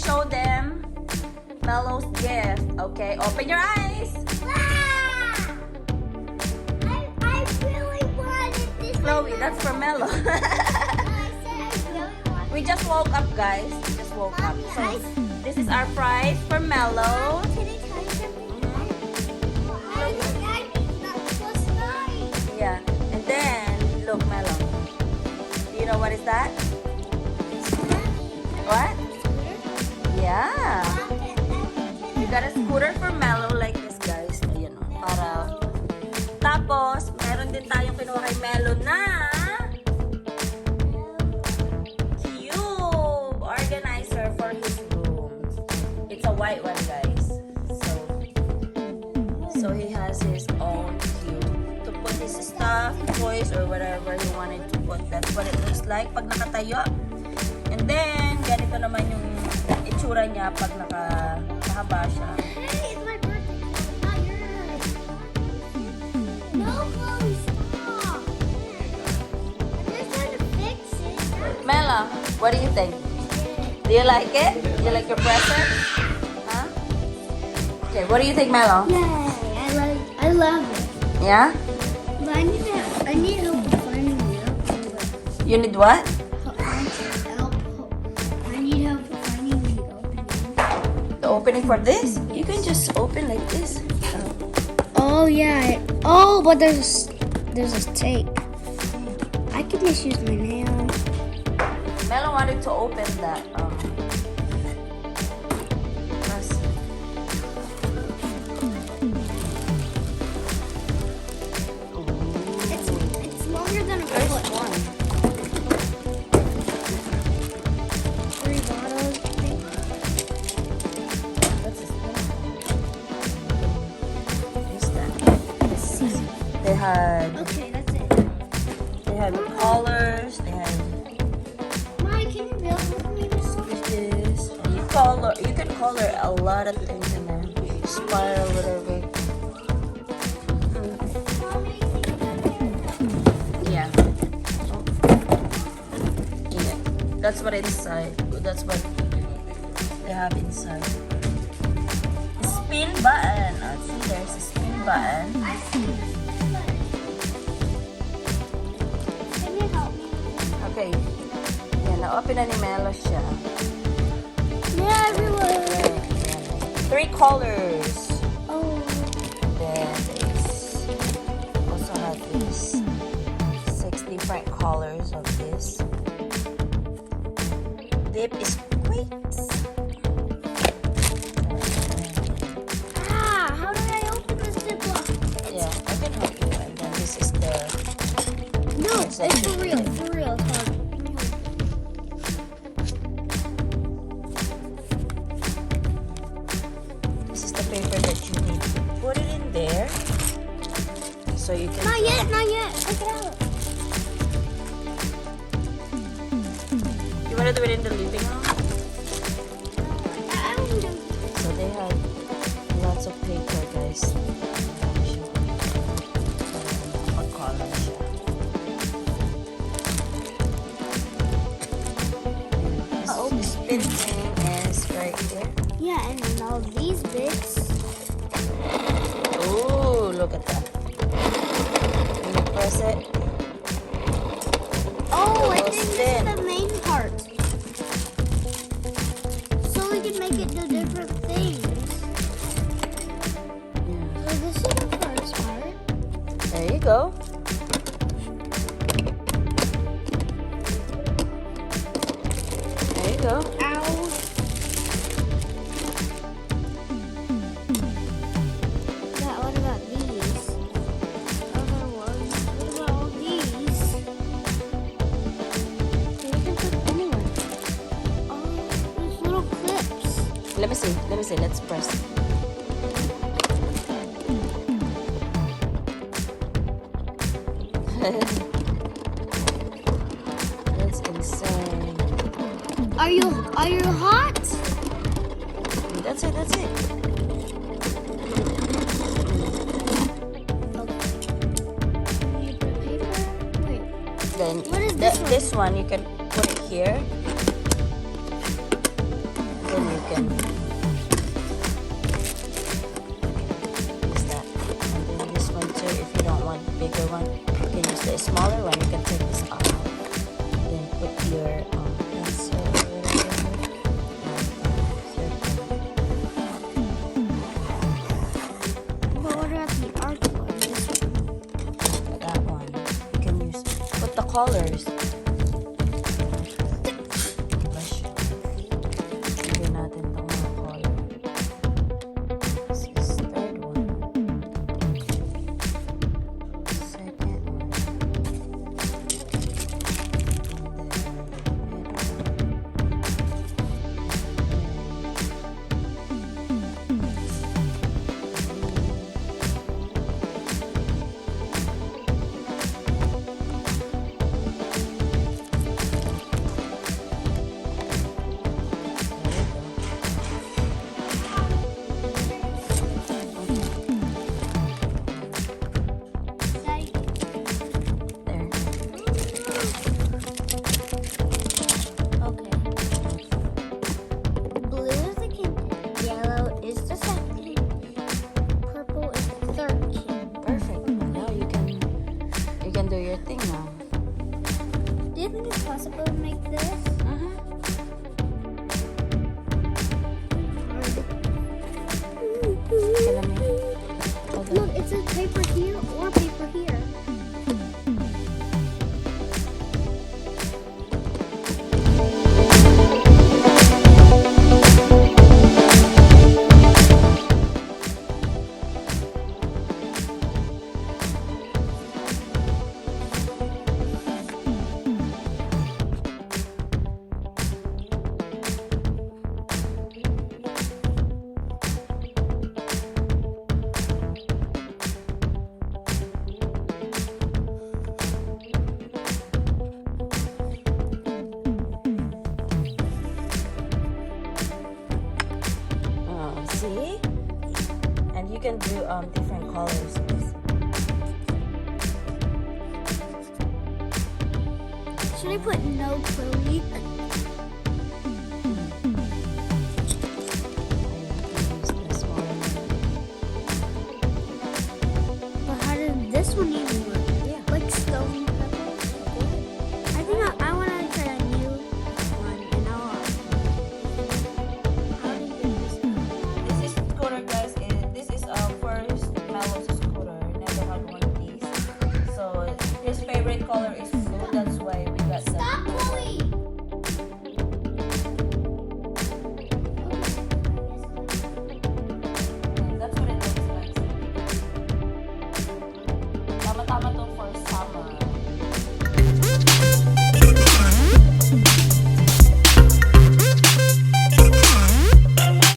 show them Melo'S gift. Okay, open your eyes. Ah! I really wanted this. Chloe, that's for Melo. I said I really wanted. We just woke up, guys. We just woke up. Mommy, So this is our prize for Melo. Can I tell you something? I think that was nice. Yeah, and then look, Melo. Do you know what is that? What? Yeah. You got a scooter for Melo like this, guys. Ayan o. Para... Tapos, meron din tayong kinuha kay Melo na cube organizer for his room. It's a white one, guys. So he has his own cube to put his stuff, toys, or whatever he wanted to put. That's what it looks like pag nakatayo. And then, ganito naman yung itsura niya pag nakahaba siya. Hey, it's my birthday. Not yours. No, Chloe, stop. I'm just trying to fix it. Mela, what do you think? Do you like it? You like your present? Huh? Okay, what do you think, Melo? Yay, I love it. Yeah? But I need help finding it. You need what? I need help finding the opening. The opening for this? You can just open like this. Oh yeah. Oh, but there's a tape. I could just use my nail. Melo wanted to open that. It's longer than a There's foot. one. 3 bottles. What's this thing? What's that? They had Okay, that's it. colors. They had Mike, can you build with me this? this. You can color a lot of things in there. Spiral, whatever. Yeah. Yeah. That's what inside. That's what they have inside. Spin button. Oh, see, there's a spin button. I see. Can you help me? Okay. Yan, na-open na ni Melo siya. Yeah, everyone. Ayan. 3 colors. Oh. Then there's also have this 6 different colors of this. Dip is great. How do I open this ziploc? Yeah, I can help you. And then this is the No, it's for real. For real. It's hard. this is the paper that you need to put it in there. So you can Not yet. Not yet. Take it out. You wanna do it in the living room? I don't know. So they have lots of paper, guys. Pag-color siya. This spin thing is right here. Yeah, and then all these bits. Ooh, look at that. When you press it, Oh, I Little think this spin. is the main part. So we can make it do different things. yeah. So this is the first part. There you go. There you go. Ow. Yeah, what about these? Other ones. What about all these? You can put anywhere. Oh, these little clips. Let me see. Let me see. Let's press. That's insane. Are you hot? That's it. That's it. Wait. Then What is this one? this one you can put it here. then you can use that. And then this one too, if you don't want bigger one, you can use the smaller one. You can take this out. Then put your pencil or whatever. But what about the art one? This one. That one. You can use, put the colors. Brush. Lagyan natin itong mga color. This is third one. Second one. There. Okay. Blue is the king. Yellow is the second. Purple is the third king. Perfect. Now you can do your thing now. Do you think it's possible to make this? Alam mo, hold on. Look, it says paper here or paper here. See? And you can do different colors. Should I put no Chloe? But how does this one even work? Yeah. Like stone pebble? I think I want to try a new one, and I'll. How do you do this? This is scooter, guys. This is our first Melo'S scooter. Never had one of these. So his favorite color is